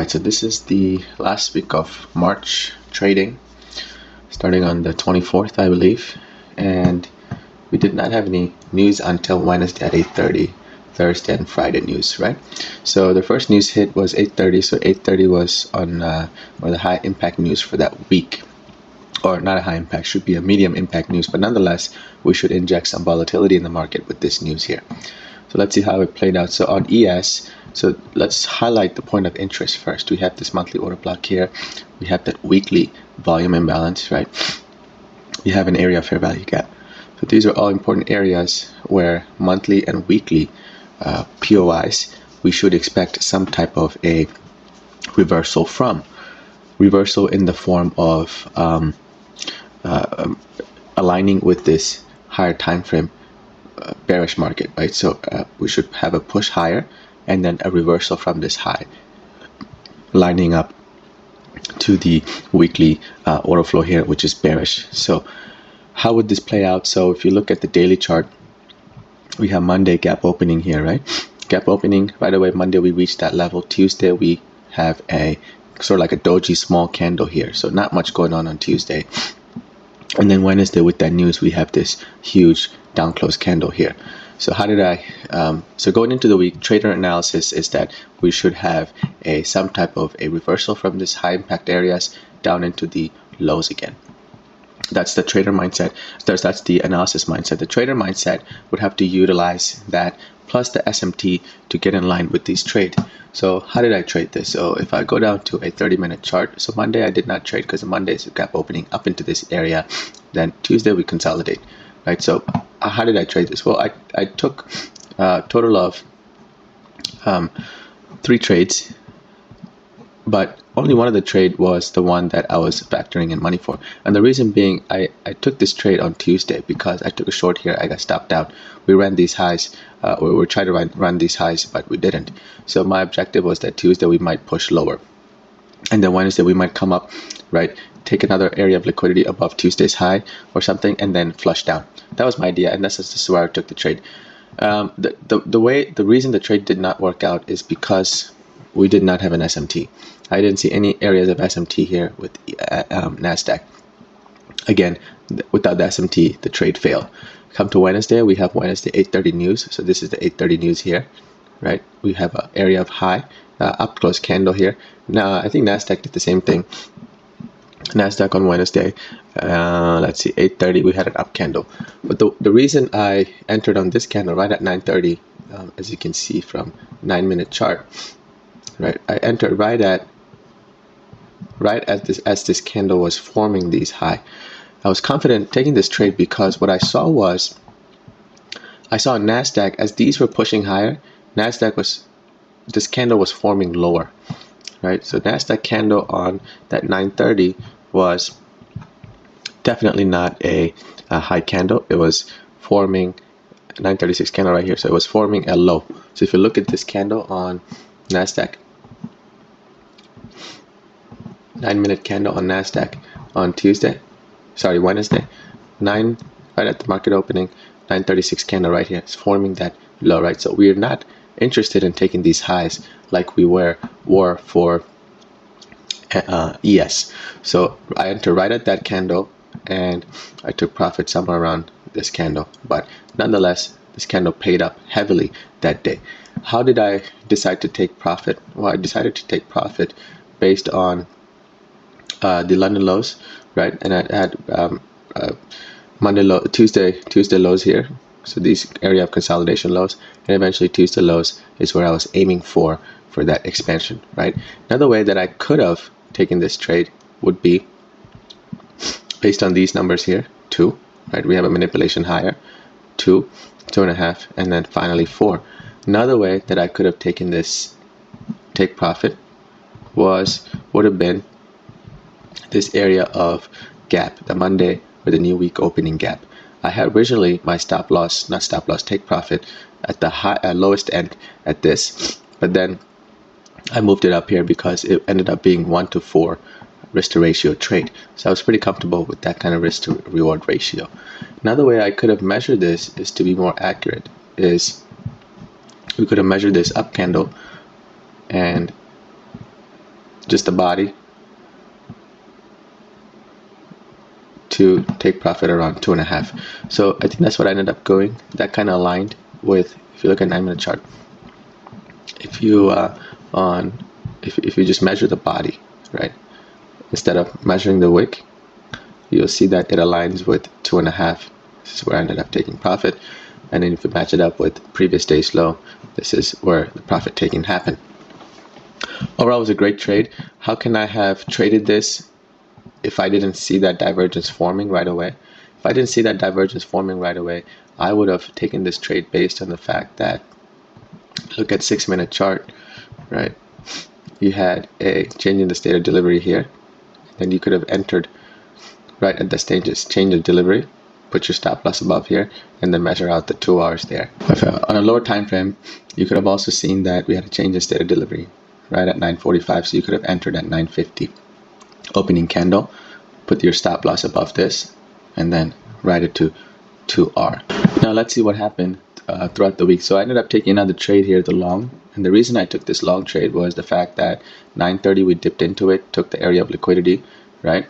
Alright, so this is the last week of March trading, starting on the 24th, I believe, and we did not have any news until Wednesday at 8:30, Thursday and Friday news, right? So the first news hit was 8:30, so 8:30 was on or the high impact news for that week, or not a high impact, should be a medium impact news, but nonetheless, we should inject some volatility in the market with this news here. So let's see how it played out. So on ES, so let's highlight the point of interest first. We have this monthly order block here. We have that weekly volume imbalance, right? We have an area of fair value gap. So these are all important areas where monthly and weekly POIs, we should expect some type of a reversal from. Reversal in the form of aligning with this higher time frame bearish market, right? So we should have a push higher and then a reversal from this high, lining up to the weekly order flow here, which is bearish. So how would this play out? So if you look at the daily chart, we have Monday gap opening here, right? Gap opening right away. Monday we reached that level. Tuesday we have a sort of like a doji small candle here, so not much going on Tuesday. And then Wednesday with that news, we have this huge down close candle here. So how did I, so going into the week, trader analysis is that we should have some type of a reversal from this high impact areas down into the lows again. That's the trader mindset. That's the analysis mindset. The trader mindset would have to utilize that plus the SMT to get in line with these trade. So how did I trade this? So if I go down to a 30-minute chart, so Monday I did not trade because Monday is a gap opening up into this area. Then Tuesday we consolidate, right? So how did I trade this? Well, I took a total of 3 trades, but only one of the trade was the one that I was factoring in money for. And the reason being, I took this trade on Tuesday because I took a short here. I got stopped out. We ran these highs. We were trying to run these highs, but we didn't. So my objective was that Tuesday we might push lower. And then Wednesday we might come up, right? Take another area of liquidity above Tuesday's high or something, and then flush down. That was my idea, and this is where I took the trade. The reason the trade did not work out is because we did not have an SMT. I didn't see any areas of SMT here with NASDAQ. Again, without the SMT, the trade failed. Come to Wednesday, we have Wednesday 8:30 news. So this is the 8:30 news here, right? We have an area of high, up close candle here. Now, I think NASDAQ did the same thing. NASDAQ on Wednesday, let's see, 8:30, we had an up candle. But the reason I entered on this candle right at 9:30, as you can see from 9-minute chart, right? I entered right as this candle was forming these high. I was confident taking this trade because what I saw was, I saw NASDAQ as these were pushing higher. This candle was forming lower, right? So NASDAQ candle on that 9:30 was definitely not a high candle. It was forming 936 candle right here. So it was forming a low. So if you look at this candle on NASDAQ, 9-minute candle on NASDAQ on Wednesday, right at the market opening, 936 candle right here. It's forming that low, right? So we're not interested in taking these highs like we were for ES. So I entered right at that candle and I took profit somewhere around this candle. But nonetheless, this candle paid up heavily that day. How did I decide to take profit? Well, I decided to take profit based on the London lows, right? And I had Tuesday lows here. So these area of consolidation lows, and eventually Tuesday lows is where I was aiming for that expansion, right? Another way that I could have taken this trade would be based on these numbers here, 2, right? We have a manipulation higher, 2, 2.5, and then finally 4. Another way that I could have taken this take profit would have been this area of gap, the Monday or the new week opening gap. I had originally my take profit at the lowest end at this, but then I moved it up here because it ended up being 1-to-4 risk to ratio trade. So I was pretty comfortable with that kind of risk to reward ratio. Another way I could have measured this is to be more accurate is we could have measured this up candle and just the body to take profit around 2.5. So I think that's what I ended up going. That kind of aligned with, if you look at 9-minute chart, if you if you just measure the body, right, instead of measuring the wick, you'll see that it aligns with 2.5. This is where I ended up taking profit. And then if you match it up with previous day's low, this is where the profit taking happened. Overall, it was a great trade. How can I have traded this if I didn't see that divergence forming right away? If I didn't see that divergence forming right away, I would have taken this trade based on the fact that, look at 6-minute chart, right? You had a change in the state of delivery here. Then you could have entered right at the stages, change of delivery, put your stop loss above here, and then measure out the 2 hours there. On a lower time frame, you could have also seen that we had a change in state of delivery right at 9:45, so you could have entered at 9:50. Opening candle, put your stop loss above this, and then ride it to 2R. Now let's see what happened throughout the week. So I ended up taking another trade here, the long, and the reason I took this long trade was the fact that 9:30 we dipped into it, took the area of liquidity, right?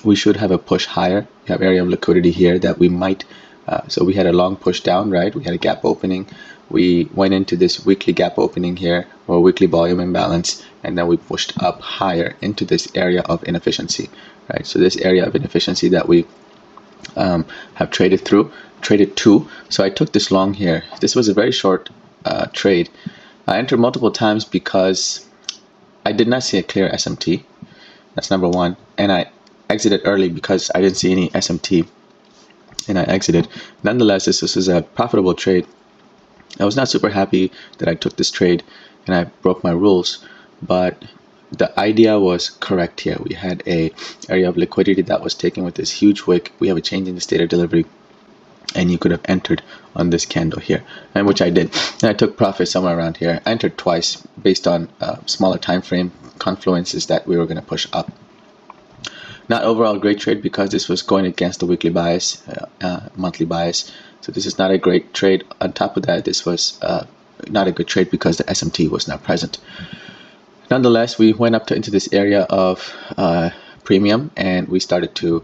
We should have a push higher. We have area of liquidity here that we might, so we had a long push down, right? We had a gap opening. We went into this weekly gap opening here, or weekly volume imbalance, and then we pushed up higher into this area of inefficiency, right? So this area of inefficiency that we have traded to. So I took this long here. This was a very short trade. I entered multiple times because I did not see a clear SMT. That's number one. And I exited early because I didn't see any SMT, and I exited. Nonetheless, this is a profitable trade. I was not super happy that I took this trade and I broke my rules, but the idea was correct here. We had a area of liquidity that was taken with this huge wick. We have a change in the state of delivery, and you could have entered on this candle here, and which I did. And I took profit somewhere around here. I entered twice based on smaller time frame confluences that we were going to push up. Not overall a great trade because this was going against the weekly bias, monthly bias. So this is not a great trade. On top of that, this was not a good trade because the SMT was not present. Nonetheless, we went up into this area of premium, and we started to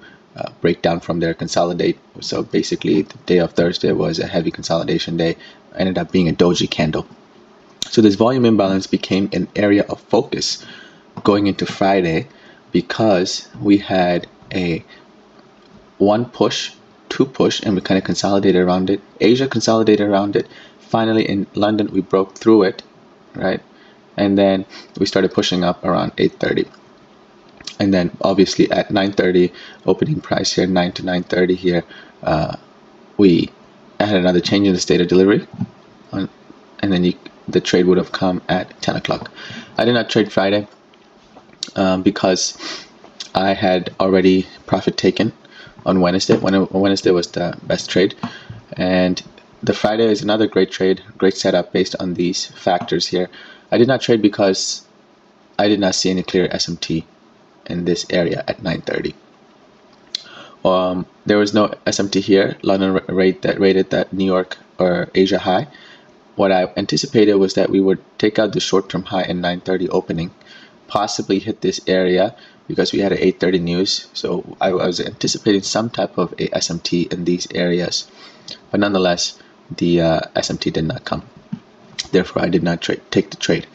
break down from there, consolidate. So basically, the day of Thursday was a heavy consolidation day. Ended up being a doji candle. So this volume imbalance became an area of focus going into Friday, because we had a 1 push, 2 push, and we kind of consolidated around it. Asia consolidated around it. Finally, in London, we broke through it, right? And then we started pushing up around 8:30. And then obviously at 9:30, opening price here, 9 to 9:30 here, we had another change in the state of delivery. And then the trade would have come at 10 o'clock. I did not trade Friday. Because I had already profit taken on Wednesday. Wednesday was the best trade, and the Friday is another great trade, great setup based on these factors here. I did not trade because I did not see any clear SMT in this area at 9:30. There was no SMT here. London rated that New York or Asia high. What I anticipated was that we would take out the short-term high in 9:30 opening, possibly hit this area because we had an 8:30 news. So I was anticipating some type of a SMT in these areas, but nonetheless, the SMT did not come. Therefore, I did not take the trade.